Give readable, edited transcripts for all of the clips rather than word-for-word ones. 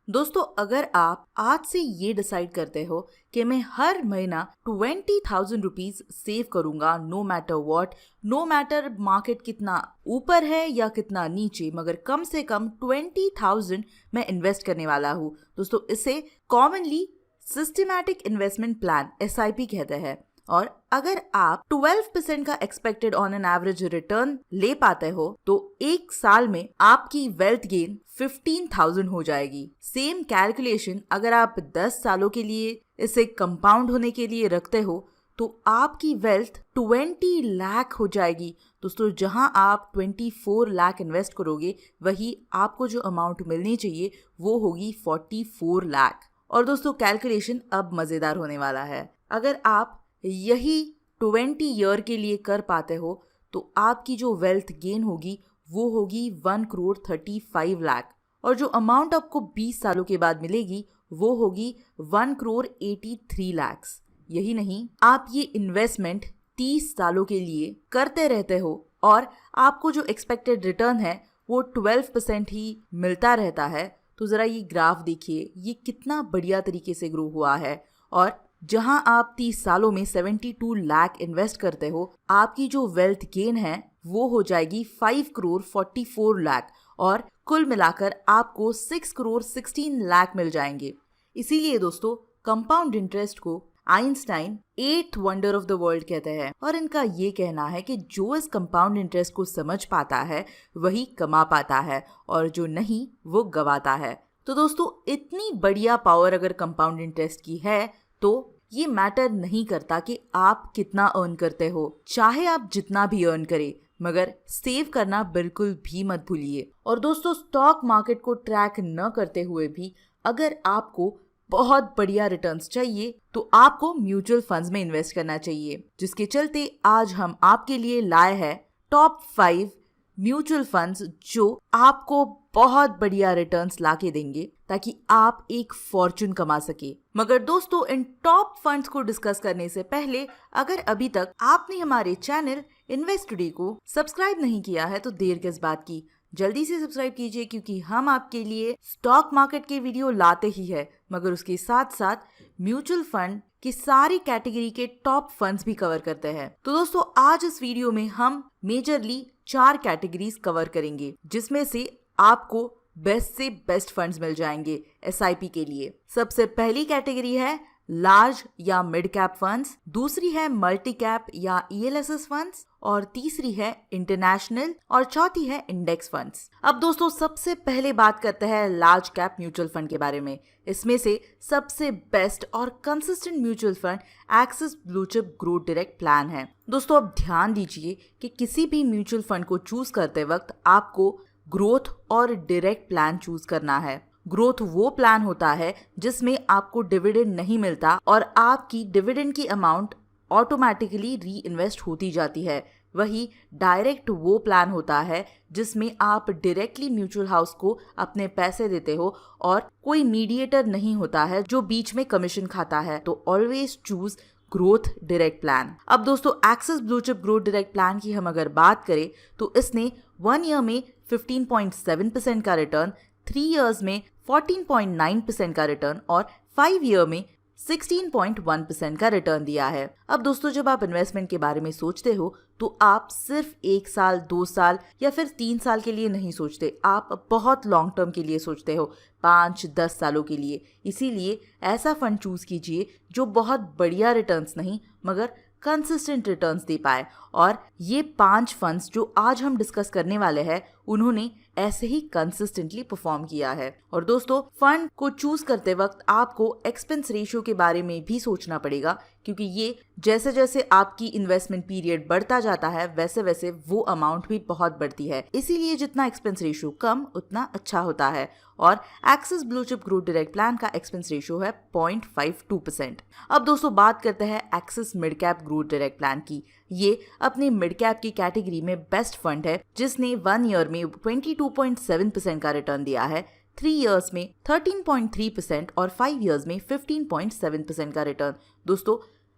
दोस्तों, अगर आप आज से ये डिसाइड करते हो कि मैं हर महीना 20,000 रुपीज सेव करूंगा, no matter what, no matter market कितना ऊपर है या कितना नीचे, मगर कम से कम 20,000 मैं इन्वेस्ट करने वाला हूँ। दोस्तों, इसे commonly systematic investment plan SIP कहते हैं। और अगर आप 12% का expected on an average return ले पाते हो तो एक साल में आपकी वेल्थ गेन 15,000 हो जाएगी। सेम कैलकुलेशन अगर आप 10 सालों के लिए इसे कंपाउंड होने के लिए रखते हो तो आपकी वेल्थ 20 लाख हो जाएगी। दोस्तों, जहां आप 24 लाख इन्वेस्ट करोगे वही आपको जो अमाउंट मिलनी चाहिए वो होगी 44 लाख। और दोस्तों, कैलकुलेशन अब मजेदार होने वाला है। अगर आप यही 20 ईयर के लिए कर पाते हो तो आपकी जो वेल्थ गेन होगी वो होगी 1,35 लाख, और जो अमाउंट आपको 20 सालों के बाद मिलेगी वो होगी 1,83 लाख। यही नहीं, आप ये इन्वेस्टमेंट 30 सालों के लिए करते रहते हो और आपको जो एक्सपेक्टेड रिटर्न है वो 12% ही मिलता रहता है। तो जरा ये ग्राफ देखिए, ये कितना बढ़िया तरीके से ग्रो हुआ है। और जहां आप 30 सालों में 72 लाख इन्वेस्ट करते हो, आपकी जो वेल्थ गेन है वो हो जाएगी 5,44 लाख, और कुल मिलाकर आपको 6,16 लाख मिल जाएंगे। इसीलिए दोस्तों, कंपाउंड इंटरेस्ट को Einstein 8th wonder of the world कहते हैं, और इनका ये कहना है कि जो इस कंपाउंड इंटरेस्ट को समझ पाता है वही कमा पाता है, और जो नहीं वो गवाता है। तो दोस्तों, इतनी बढ़िया पावर अगर कंपाउंड इंटरेस्ट की है तो ये मैटर नहीं करता कि आप कितना अर्न करते हो, चाहे आप जितना भी अर्न करें, मगर सेव करना बिल्कुल भी मत भूलिए। और दोस्तों, स्टॉक मार्केट को ट्रैक न करते हुए भी अगर आपको बहुत बढ़िया रिटर्न्स चाहिए तो आपको म्यूचुअल फंड्स में इन्वेस्ट करना चाहिए, जिसके चलते आज हम आपके लिए लाए हैं टॉप 5 म्यूचुअल फंड्स जो आपको बहुत बढ़िया रिटर्न्स लाके देंगे ताकि आप एक फॉर्चून कमा सके। मगर दोस्तों, इन टॉप फंड्स को डिस्कस करने से पहले अगर अभी तक आपने हमारे चैनल इन्वेस्ट टुडे को सब्सक्राइब नहीं किया है तो देर किस बात की, जल्दी से सब्सक्राइब कीजिए, क्योंकि हम आपके लिए स्टॉक मार्केट के वीडियो लाते ही है, मगर उसके साथ साथ म्यूचुअल फंड की सारी कैटेगरी के टॉप फंड्स भी कवर करते हैं। तो दोस्तों, आज इस वीडियो में हम मेजरली 4 कैटेगरीज कवर करेंगे, जिसमें से आपको बेस्ट से बेस्ट फंड्स मिल जाएंगे SIP के लिए। सबसे पहली कैटेगरी है लार्ज या मिड कैप फंड्स, दूसरी है मल्टी कैप या ELSS फंड्स, और तीसरी है इंटरनेशनल, और चौथी है इंडेक्स फंड्स। अब दोस्तों, सबसे पहले बात करते हैं लार्ज कैप म्यूचुअल फंड के बारे में। इसमें से सबसे बेस्ट और consistent mutual fund axis blue chip growth direct plan है। दोस्तों, अब ध्यान दीजिए कि किसी भी म्यूचुअल फंड को चूज करते वक्त आपको ग्रोथ और डायरेक्ट प्लान चूज करना है। ग्रोथ वो प्लान होता है जिसमें आपको डिविडेंड नहीं मिलता और आपकी डिविडेंड की अमाउंट ऑटोमेटिकली री इन्वेस्ट होती जाती है। वही डायरेक्ट वो प्लान होता है जिसमें आप डायरेक्टली म्यूचुअल हाउस को अपने पैसे देते हो और कोई मीडिएटर नहीं होता है जो बीच में कमीशन खाता है। तो always choose growth direct plan. अब दोस्तों, axis blue chip growth direct plan की हम अगर बात करें तो इसने 1 ईयर में 15.7% का रिटर्न, 3 इयर्स में 14.9% का रिटर्न और 5 ईयर में 16.1% का रिटर्न दिया है। अब दोस्तों, जब आप इन्वेस्टमेंट के बारे में सोचते हो तो आप सिर्फ 1 साल, 2 साल या फिर 3 साल के लिए नहीं सोचते, आप बहुत लॉन्ग टर्म के लिए सोचते हो, 5-10 सालों के लिए। इसीलिए ऐसा फंड चूज कीजिए जो बहुत बढ़िया रिटर्न्स नहीं मगर कंसिस्टेंट रिटर्न्स दे पाए। और ये 5 फंड्स जो आज हम डिस्कस करने वाले हैं उन्होंने ऐसे ही कंसिस्टेंटली परफॉर्म किया है। और दोस्तों, फंड को चूज करते वक्त आपको एक्सपेंस रेशियो के बारे में भी सोचना पड़ेगा, क्योंकि ये जैसे जैसे आपकी इन्वेस्टमेंट पीरियड बढ़ता जाता है वैसे वैसे वो अमाउंट भी बहुत बढ़ती है। इसीलिए जितना एक्सपेंस रेशियो कम उतना अच्छा होता है। और axis blue chip growth direct plan का एक्सपेंस रेशियो है 0.52%। अब दोस्तों, बात करते हैं axis mid cap growth direct plan की। ये अपने मिड कैप की कैटेगरी में बेस्ट फंड है जिसने 1 ईयर में 22.7% का रिटर्न दिया है, 3 इयर्स में 13.3% और 5 इयर्स में 15.7% का रिटर्न। दोस्तों,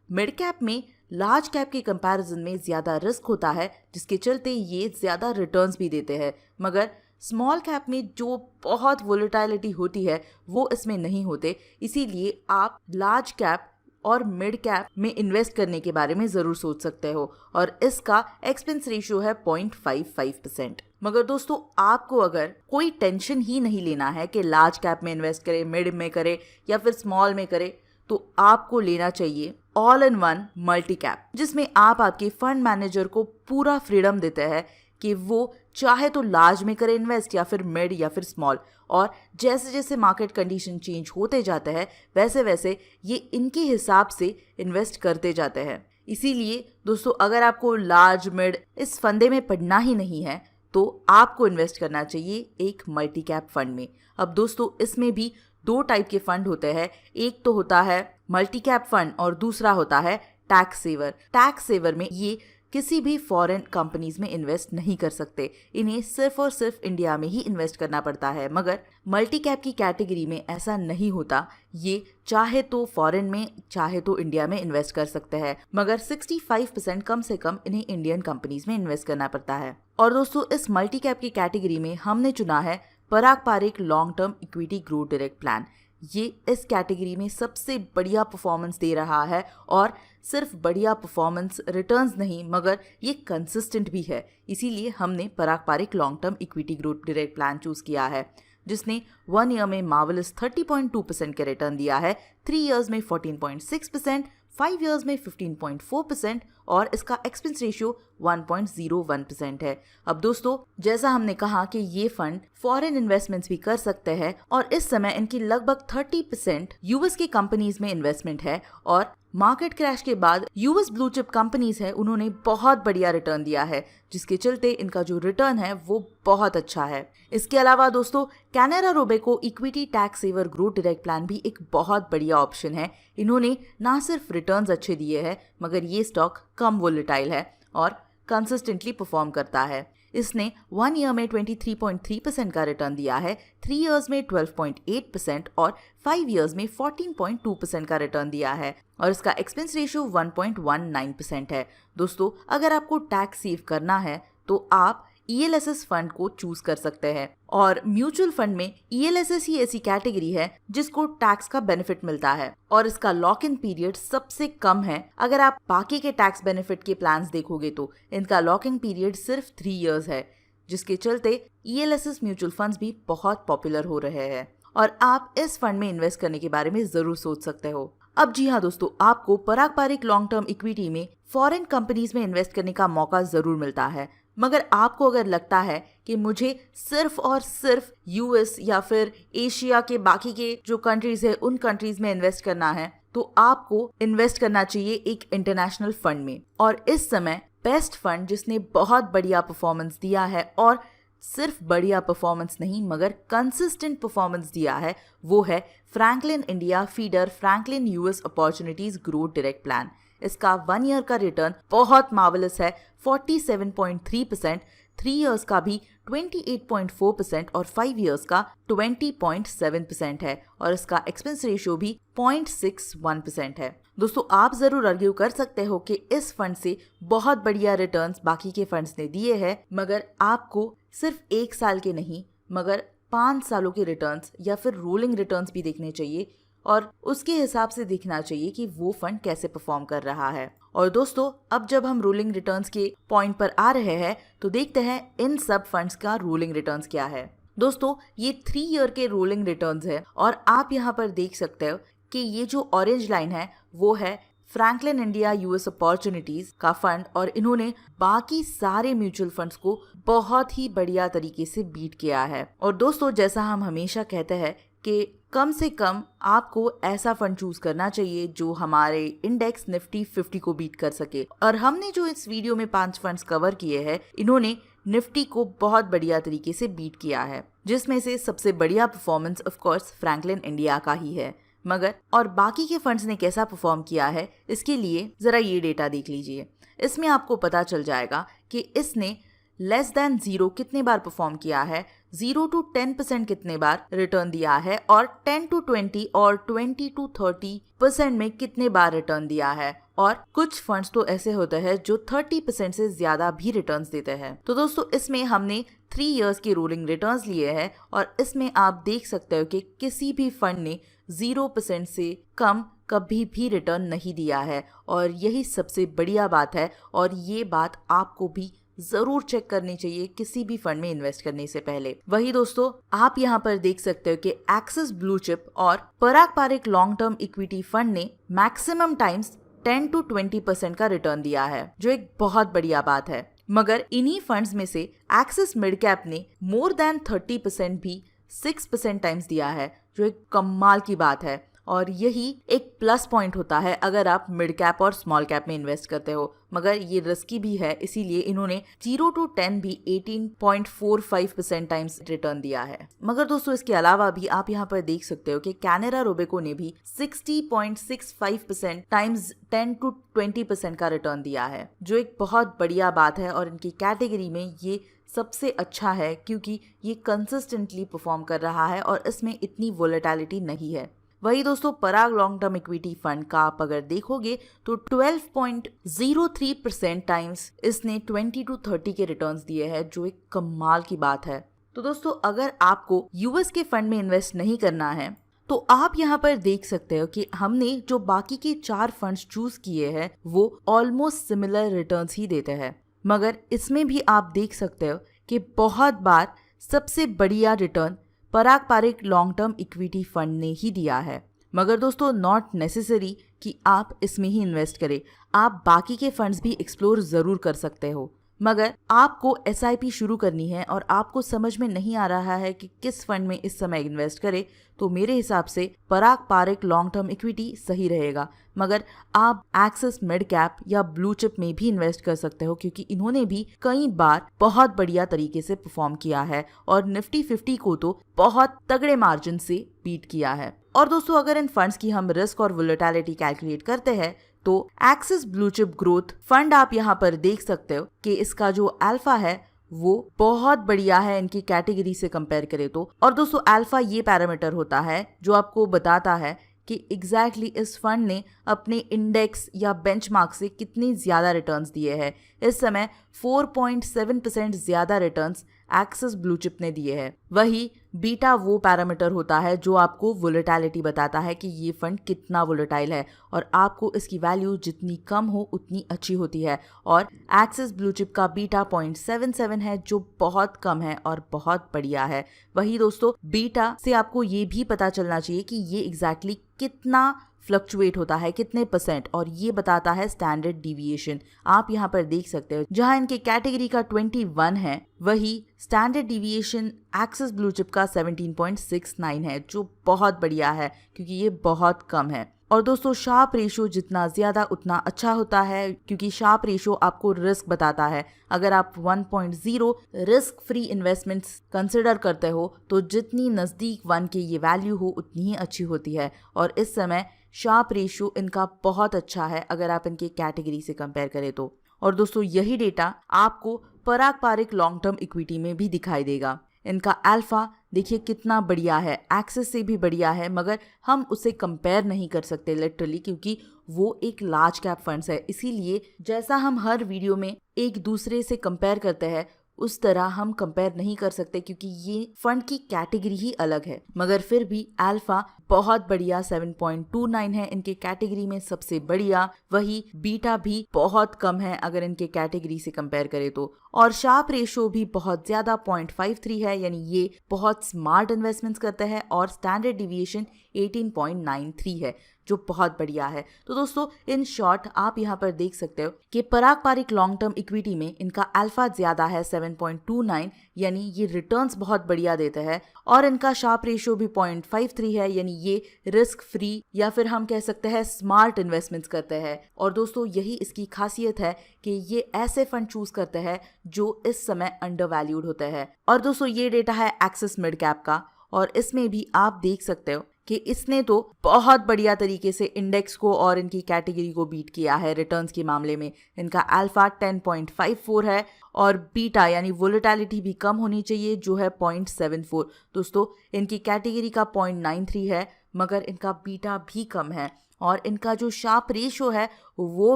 मिड कैप में लार्ज कैप के कंपैरिजन में ज्यादा रिस्क होता है, जिसके चलते ये ज्यादा रिटर्न्स भी देते हैं, मगर स्मॉल कैप में जो बहुत वोलेटिलिटी होती है वो इसमें नहीं होते, इसीलिए आप लार्ज कैप और मिड कैप में इन्वेस्ट करने के बारे में ज़रूर सोच सकते हो और इसका एक्सपेंस रेशियो है 0.55%। मगर दोस्तों, आपको अगर कोई टेंशन ही नहीं लेना है कि लार्ज कैप में इन्वेस्ट करे, मिड में करे या फिर स्मॉल में करे, तो आपको लेना चाहिए all in one multi cap, जिसमें आप आपके फंड मैनेजर को पूरा फ्रीडम देते हैं कि वो चाहे तो लार्ज में करे इन्वेस्ट या फिर मिड या फिर स्मॉल, और जैसे जैसे मार्केट कंडीशन चेंज होते जाते हैं वैसे वैसे ये इनके हिसाब से इन्वेस्ट करते जाते हैं। इसीलिए दोस्तों, अगर आपको लार्ज मिड इस फंदे में पड़ना ही नहीं है तो आपको इन्वेस्ट करना चाहिए एक मल्टी कैप फंड में। अब दोस्तों, इसमें भी दो टाइप के फंड होते हैं, एक तो होता है मल्टी कैप फंड और दूसरा होता है टैक्स सेवर। टैक्स सेवर में ये किसी भी फॉरेन कंपनीज में इन्वेस्ट नहीं कर सकते, इन्हें सिर्फ और सिर्फ इंडिया में ही इन्वेस्ट करना पड़ता है। मगर मल्टी कैप की कैटेगरी में ऐसा नहीं होता, ये चाहे तो फॉरेन में चाहे तो इंडिया में इन्वेस्ट कर सकते हैं, मगर 65% कम से कम इन्हें इंडियन कंपनीज में इन्वेस्ट करना पड़ता है। और दोस्तों, इस मल्टी कैप की कैटेगरी में हमने चुना है Parag Parekh long term equity growth direct plan. ये इस कैटेगरी में सबसे बढ़िया परफॉर्मेंस दे रहा है, और सिर्फ बढ़िया परफॉर्मेंस, रिटर्न्स नहीं मगर ये कंसिस्टेंट भी है। इसीलिए हमने Parag Parekh long term equity growth direct plan choose किया है, जिसने 1 ईयर में मार्वलस 30.2% के रिटर्न दिया है, 3 इयर्स में 14.6%, 5 इयर्स में 15.4% और इसका एक्सपेंस रेशियो 1.01% है। अब दोस्तों, जैसा हमने कहा कि ये फंड फॉरेन इन्वेस्टमेंट्स भी कर सकते हैं और इस समय इनकी लगभग 30% यूएस के कंपनीज में इन्वेस्टमेंट है, और मार्केट क्रैश के बाद यूएस ब्लू चिप कंपनीज है उन्होंने बहुत बढ़िया रिटर्न दिया है, जिसके चलते इनका जो रिटर्न है वो बहुत अच्छा है। इसके अलावा दोस्तों, Canara Robeco equity tax saver growth direct plan भी एक बहुत बढ़िया ऑप्शन है। इन्होंने ना सिर्फ रिटर्न्स अच्छे दिए हैं मगर ये स्टॉक कम वोलेटाइल है और कंसिस्टेंटली परफॉर्म करता है। इसने 1 ईयर में 23.3% का रिटर्न दिया है, 3 इयर्स में 12.8% और 5 इयर्स में 14.2% का रिटर्न दिया है, और इसका एक्सपेंस रेशियो 1.19% है। दोस्तों, अगर आपको टैक्स सेव करना है तो आप ELSS फंड को चूज कर सकते हैं, और म्यूचुअल फंड में ELSS ही ऐसी कैटेगरी है जिसको टैक्स का बेनिफिट मिलता है, और इसका लॉक इन पीरियड सबसे कम है। अगर आप बाकी के टैक्स बेनिफिट के प्लान्स देखोगे तो इनका लॉक इन पीरियड सिर्फ 3 इयर्स है, जिसके चलते ELSS म्यूचुअल फंड्स भी बहुत पॉपुलर हो रहे हैं, और आप इस फंड में इन्वेस्ट करने के बारे में जरूर सोच सकते हो। अब जी हाँ दोस्तों, आपको पराग पारेख लॉन्ग टर्म इक्विटी में फॉरेन कंपनीज में इन्वेस्ट करने का मौका जरूर मिलता है, मगर आपको अगर लगता है कि मुझे सिर्फ और सिर्फ यूएस या फिर एशिया के बाकी के जो कंट्रीज है उन कंट्रीज में इन्वेस्ट करना है, तो आपको इन्वेस्ट करना चाहिए एक इंटरनेशनल फंड में। और इस समय बेस्ट फंड जिसने बहुत बढ़िया परफॉर्मेंस दिया है, और सिर्फ बढ़िया परफॉर्मेंस नहीं मगर कंसिस्टेंट परफॉर्मेंस दिया है, वो है Franklin India feeder Franklin US opportunities growth direct plan. इसका 1 ईयर का रिटर्न बहुत मार्वलस है, 47.3%, 3 इयर्स का भी 28.4% और 5 इयर्स का 20.7% है, और इसका एक्सपेंस रेशियो भी 0.61% है। दोस्तों, आप जरूर आर्ग्यू कर सकते हो कि इस फंड से बहुत बढ़िया रिटर्न्स बाकी के फंड्स ने दिए हैं, मगर आपको सिर्फ 1 साल के नहीं मगर 5 सालों के रिटर्न्स या फिर रोलिंग रिटर्न्स भी देखने चाहिए, और उसके हिसाब से देखना चाहिए कि वो फंड कैसे परफॉर्म कर रहा है। और दोस्तों, अब जब हम रोलिंग रिटर्न्स के पॉइंट पर आ रहे हैं तो देखते हैं इन सब फंड्स का रोलिंग रिटर्न्स क्या है। दोस्तों, ये 3 ईयर के रोलिंग रिटर्न्स है, और आप यहाँ पर देख सकते हो कि ये जो ऑरेंज लाइन है वो है फ्रैंकलिन इंडिया यूएस अपॉर्चुनिटीज का फंड, और इन्होंने बाकी सारे म्यूचुअल फंड्स को बहुत ही बढ़िया तरीके से बीट किया है। और दोस्तों, जैसा हम हमेशा कहते हैं कि कम से कम आपको ऐसा फंड चूज करना चाहिए जो हमारे इंडेक्स निफ्टी 50 को बीट कर सके, और हमने जो इस वीडियो में 5 फंड्स कवर किए हैं, इन्होंने निफ्टी को बहुत बढ़िया तरीके से बीट किया है, जिसमें से सबसे बढ़िया performance of course Franklin India का ही है। मगर और बाकी के फंड्स ने कैसा परफॉर्म किया है, इसके लिए जरा ये डेटा देख लीजिए। इसमें आपको पता चल जाएगा कि इसने लेस देन 0 कितने बार परफॉर्म किया है, 0 to 10% कितने बार रिटर्न दिया है, और 10 to 20 और 20 to 30% में कितने बार रिटर्न दिया है, और कुछ फंड्स तो ऐसे होते हैं जो 30% से ज्यादा भी रिटर्न्स देते हैं। तो दोस्तों इसमें हमने 3 इयर्स की रोलिंग रिटर्न्स लिए हैं और इसमें आप देख सकते हो कि किसी भी फंड ने 0% से कम कभी भी रिटर्न नहीं दिया है और यही सबसे बढ़िया बात है और ये बात आपको भी जरूर चेक करनी चाहिए किसी भी फंड में इन्वेस्ट करने से पहले। वही दोस्तों आप यहाँ पर देख सकते हो कि एक्सिस ब्लू चिप और Parag Parikh long term equity fund ने मैक्सिमम टाइम्स 10 to 20% का रिटर्न दिया है, जो एक बहुत बढ़िया बात है। मगर इन्हीं फंड्स में से एक्सिस मिड कैप ने मोर देन 30% भी 6% टाइम्स दिया है, जो एक कमाल की बात है और यही एक प्लस पॉइंट होता है अगर आप मिड कैप और स्मॉल कैप में इन्वेस्ट करते हो। मगर ये रिस्की भी है, इसीलिए इन्होंने 0 to 10 भी 18.45% टाइम्स रिटर्न दिया है। मगर दोस्तों इसके अलावा भी आप यहाँ पर देख सकते हो कि कैनरा रोबेको ने भी 60.65% टाइम्स 10 to 20% का रिटर्न दिया है, जो एक बहुत बढ़िया बात है और इनकी कैटेगरी में ये सबसे अच्छा है क्योंकि ये कंसिस्टेंटली परफॉर्म कर रहा है और इसमें इतनी वोलेटिलिटी नहीं है। वही दोस्तों पराग लॉन्ग टर्म इक्विटी फंड का आप अगर देखोगे तो 12.03% टाइम्स इसने 20 to 30 के रिटर्न्स दिए हैं, जो एक कमाल की बात है। तो दोस्तों अगर आपको यूएस के फंड में इन्वेस्ट नहीं करना है तो आप यहाँ पर देख सकते हो कि हमने जो बाकी के 4 फंड्स चूज किए हैं वो ऑलमोस्ट सिमिलर रिटर्न्स ही देते हैं। मगर इसमें भी आप देख सकते हो कि बहुत बार सबसे बढ़िया return Parag Parikh long term equity fund ने ही दिया है। मगर दोस्तों नॉट नेसेसरी कि आप इसमें ही इन्वेस्ट करें, आप बाकी के फंड्स भी एक्सप्लोर जरूर कर सकते हो। मगर आपको SIP शुरू करनी है और आपको समझ में नहीं आ रहा है कि किस फंड में इस समय इन्वेस्ट करें, तो मेरे हिसाब से पराग पारिक लॉन्ग टर्म इक्विटी सही रहेगा। मगर आप एक्सिस मिड कैप या ब्लू चिप में भी इन्वेस्ट कर सकते हो क्योंकि इन्होंने भी कई बार बहुत बढ़िया तरीके से परफॉर्म किया है और निफ्टी 50 को तो बहुत तगड़े मार्जिन से बीट किया है। और दोस्तों अगर इन फंड्स की हम रिस्क और वोलेटिलिटी कैलकुलेट करते हैं तो axis blue chip growth fund आप यहाँ पर देख सकते हो कि इसका जो अल्फा है वो बहुत बढ़िया है इनकी कैटेगरी से कंपेयर करें तो। और दोस्तों अल्फा ये पैरामीटर होता है जो आपको बताता है कि एग्जैक्टली इस फंड ने अपने इंडेक्स या बेंचमार्क से कितनी ज्यादा रिटर्न्स दिए हैं। इस समय 4.7% ज्यादा रिटर्न्स एक्सिस ब्लू चिप ने दिए हैं। वही बीटा वो पैरामीटर होता है जो आपको वोलेटिलिटी बताता है कि ये फंड कितना वोलेटाइल है और आपको इसकी वैल्यू जितनी कम हो उतनी अच्छी होती है। और एक्सिस ब्लू चिप का बीटा 0.77 है, जो बहुत कम है और बहुत बढ़िया है। वही दोस्तों बीटा से आपको ये भी पता चलना चाहिए कि ये एग्जैक्टली कितना फ्लक्चुएट होता है, कितने %, और ये बताता है स्टैंडर्ड डिविएशन। आप यहाँ पर देख सकते हो जहाँ इनके कैटेगरी का 21 है वही standard deviation axis blue chip का 17.69 है, जो बहुत बढ़िया है क्योंकि ये बहुत कम है। और दोस्तों शार्प रेशो जितना ज्यादा उतना अच्छा होता है क्योंकि शार्प रेशो आपको रिस्क बताता है। अगर आप 1.0 रिस्क फ्री इन्वेस्टमेंट्स कंसिडर करते हो तो जितनी नजदीक 1 के ये वैल्यू हो उतनी ही अच्छी होती है और इस समय शार्प रेशो इनका बहुत अच्छा है अगर आप इनके कैटेगरी से कंपेयर करें तो। और दोस्तों यही डेटा आपको पराग पारिक लॉन्ग टर्म इक्विटी में भी दिखाई देगा। इनका अल्फा देखिए कितना बढ़िया है, एक्सिस से भी बढ़िया है, मगर हम उसे कंपेयर नहीं कर सकते लिटरली क्योंकि वो एक लार्ज कैप फंड्स है। इसीलिए जैसा हम हर वीडियो में एक दूसरे से कंपेयर करते हैं उस तरह हम कंपेयर नहीं कर सकते क्योंकि ये फंड की कैटेगरी ही अलग है। मगर फिर भी अल्फा बहुत बढ़िया 7.29 है इनके कैटेगरी में सबसे बढ़िया। वही बीटा भी बहुत कम है अगर इनके कैटेगरी से कंपेयर करें तो। और शार्प रेशो भी बहुत ज्यादा 0.53 है, यानी ये बहुत स्मार्ट इन्वेस्टमेंट्स करते हैं। और स्टैंडर्ड डिविएशन 18.93 है, जो बहुत बढ़िया है। तो दोस्तों इन शॉर्ट आप यहाँ पर देख सकते हो कि पराग पारिक लॉन्ग टर्म इक्विटी में इनका अल्फा ज्यादा है 7.29, यानी ये रिटर्न्स बहुत बढ़िया देते हैं। और इनका शार्प रेशियो भी 0.53 है, यानी ये रिस्क फ्री या फिर हम कह सकते हैं स्मार्ट इन्वेस्टमेंट्स करते हैं। और दोस्तों यही इसकी खासियत है कि ये ऐसे फंड चूज करते हैं जो इस समय अंडर वैल्यूड होते हैं। और दोस्तों ये डेटा है एक्सिस मिड कैप का और इसमें भी आप देख सकते हो कि इसने तो बहुत बढ़िया तरीके से इंडेक्स को और इनकी कैटेगरी को बीट किया है रिटर्न्स के मामले में। इनका अल्फा 10.54 है और बीटा यानी वोलेटिलिटी भी कम होनी चाहिए जो है 0.74। दोस्तों इनकी कैटेगरी का 0.93 है मगर इनका बीटा भी कम है। और इनका जो शार्प रेशो है वो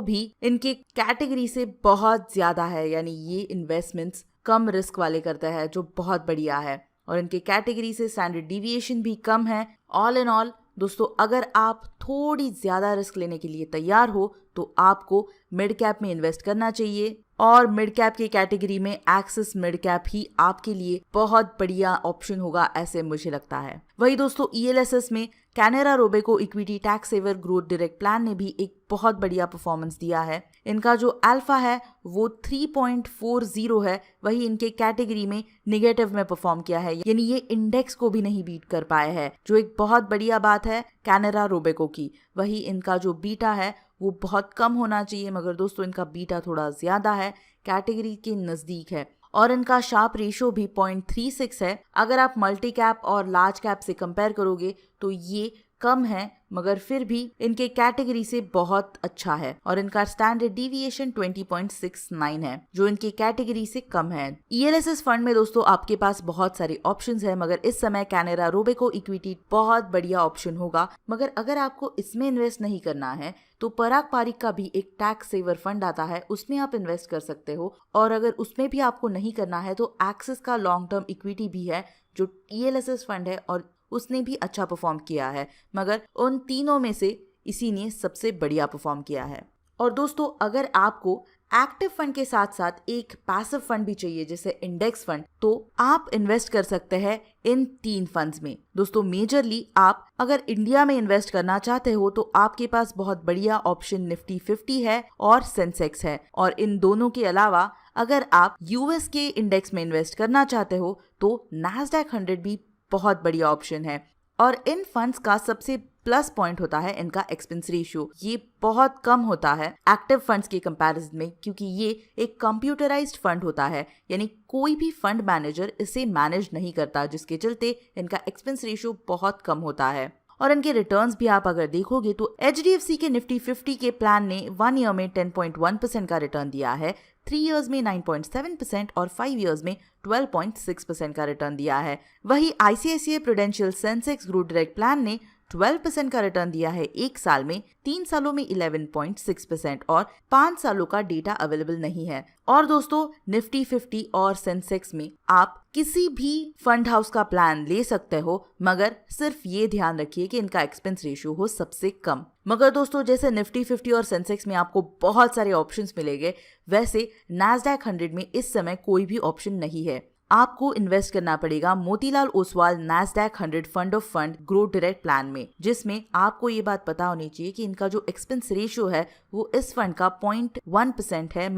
भी इनके कैटेगरी से बहुत ज्यादा है, यानी ये इन्वेस्टमेंट्स कम रिस्क वाले करता है जो बहुत बढ़िया है। और इनके कैटेगरी से स्टैंडर्ड डिविएशन भी कम है। ऑल इन ऑल दोस्तों, अगर आप थोड़ी ज्यादा रिस्क लेने के लिए तैयार हो तो आपको मिड कैप में इन्वेस्ट करना चाहिए, और मिड कैप की कैटेगरी में एक्सिस मिड कैप ही आपके लिए बहुत बढ़िया ऑप्शन होगा, ऐसे मुझे लगता है। वही दोस्तों, ELSS में Canara Robeco equity tax saver growth direct plan ने भी एक बहुत बढ़िया परफॉर्मेंस दिया है। इनका जो अल्फा है वो 3.40 है, वही इनके कैटेगरी में निगेटिव में परफॉर्म किया है, यानी ये इंडेक्स को भी नहीं बीट कर पाए हैं, जो एक बहुत बढ़िया बात है कैनेरा रोबेको की। वही इनका जो बीटा है वो बहुत कम होना चाहिए, मगर दोस्तों इनका बीटा थोड़ा ज्यादा है, कैटेगरी के नजदीक है। और इनका शार्प रेशो भी 0.36 है। अगर आप मल्टी कैप और लार्ज कैप से कंपेयर करोगे तो ये कम है, मगर फिर भी इनके कैटेगरी से बहुत अच्छा है। और इनका स्टैंडर्ड डिविएशन 20.69 है, जो इनकी कैटेगरी से कम है। ELSS फंड में दोस्तों आपके पास बहुत सारे ऑप्शंस है, मगर इस समय कैनेरा रोबेको इक्विटी बहुत बढ़िया ऑप्शन होगा। मगर अगर आपको इसमें इन्वेस्ट नहीं करना है तो पराग पारिक का भी एक टैक्स सेवर फंड आता है, उसमें आप इन्वेस्ट कर सकते हो। और अगर उसमें भी आपको नहीं करना है तो एक्सिस का लॉन्ग टर्म इक्विटी भी है, जो ELSS फंड है, और उसने भी अच्छा परफॉर्म किया है, मगर उन तीनों में से इसी ने सबसे बढ़िया परफॉर्म किया है। और दोस्तों, अगर आपको एक्टिव फंड के साथ साथ एक पैसिव फंड भी चाहिए जैसे इंडेक्स फंड, तो आप इन्वेस्ट कर सकते हैं इन 3 फंड्स में। दोस्तों, मेजरली आप अगर इंडिया में इन्वेस्ट करना चाहते हो तो आपके पास बहुत बढ़िया ऑप्शन निफ्टी 50 है और सेंसेक्स है। और इन दोनों के अलावा अगर आप यूएस के इंडेक्स में इन्वेस्ट करना चाहते हो तो नैस्डैक 100 भी बहुत बढ़िया ऑप्शन है। और इन फंड्स का सबसे प्लस पॉइंट होता है इनका एक्सपेंस रेशियो, ये बहुत कम होता है एक्टिव फंड्स के कंपैरिजन में, क्योंकि ये एक कंप्यूटराइज्ड फंड होता है, यानी कोई भी फंड मैनेजर इसे मैनेज नहीं करता, जिसके चलते इनका एक्सपेंस रेशियो बहुत कम होता है। और इनके रिटर्न्स भी आप अगर देखोगे तो HDFC के निफ्टी 50 के प्लान ने 1 ईयर में 10.1% का रिटर्न दिया है, 3 इयर्स में 9.7% और 5 इयर्स में 12.6% का रिटर्न दिया है। वही ICICI prudential Sensex growth direct plan ने 12% का रिटर्न दिया है 1 साल में, 3 सालों में 11.6% और 5 सालों का डेटा अवेलेबल नहीं है। और दोस्तों, निफ्टी 50 और सेंसेक्स में आप किसी भी फंड हाउस का प्लान ले सकते हो, मगर सिर्फ ये ध्यान रखिए कि इनका एक्सपेंस रेशियो हो सबसे कम। मगर दोस्तों, जैसे निफ्टी 50 और सेंसेक्स में आपको बहुत सारे ऑप्शंस मिलेंगे, वैसे नैस्डैक 100 में इस समय कोई भी ऑप्शन नहीं है। आपको इन्वेस्ट करना पड़ेगा Motilal Oswal Nasdaq 100 fund of fund growth direct plan में, जिसमें आपको ये बात पता होनी चाहिए कि इनका जो एक्सपेंस रेशियो है वो इस फंड का 0.1% है,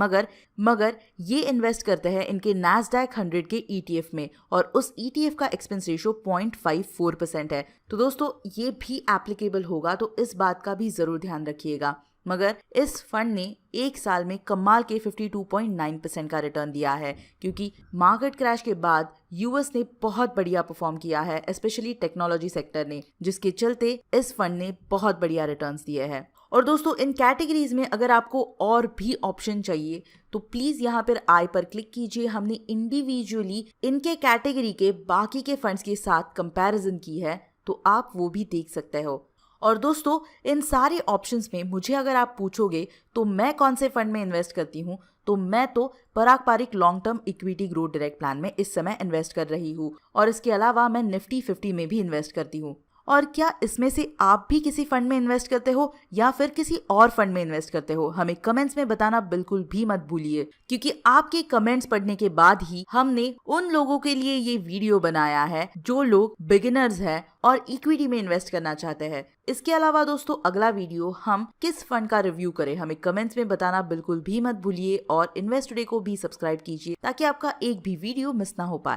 मगर ये इन्वेस्ट करते हैं इनके नैस्डैक 100 के ETF में, और उस ETF का एक्सपेंस रेशियो 0.54% है। तो दोस्तों, ये भी एप्लीकेबल होगा, तो इस बात का भी जरूर ध्यान रखिएगा। मगर इस फंड ने 1 साल में कमाल के 52.9% का रिटर्न दिया है, क्योंकि मार्केट क्रैश के बाद यूएस ने बहुत बढ़िया परफॉर्म किया है, स्पेशली टेक्नोलॉजी सेक्टर ने, जिसके चलते इस फंड ने बहुत बढ़िया रिटर्न्स दिए हैं। और दोस्तों, इन कैटेगरीज में अगर आपको और भी ऑप्शन चाहिए तो प्लीज यहाँ पर आई पर क्लिक कीजिए। हमने इंडिविजुअली इनके कैटेगरी के बाकी के फंड्स के साथ कंपैरिजन की है, तो आप वो भी देख सकते हो। और दोस्तों, इन सारे ऑप्शंस में मुझे अगर आप पूछोगे तो मैं कौन से फंड में इन्वेस्ट करती हूँ, तो मैं तो Parag Parikh long term equity growth direct plan में इस समय इन्वेस्ट कर रही हूँ, और इसके अलावा मैं निफ्टी 50 में भी इन्वेस्ट करती हूँ। और क्या इसमें से आप भी किसी फंड में इन्वेस्ट करते हो या फिर किसी और फंड में इन्वेस्ट करते हो, हमें कमेंट्स में बताना बिल्कुल भी मत भूलिए, क्योंकि आपके कमेंट्स पढ़ने के बाद ही हमने उन लोगों के लिए ये वीडियो बनाया है जो लोग बिगिनर्स हैं और इक्विटी में इन्वेस्ट करना चाहते हैं। इसके अलावा दोस्तों, अगला वीडियो हम किस फंड का रिव्यू करें, हमें कमेंट्स में बताना बिल्कुल भी मत भूलिए, और इन्वेस्ट टुडे को भी सब्सक्राइब कीजिए ताकि आपका एक भी वीडियो मिस ना हो पाए।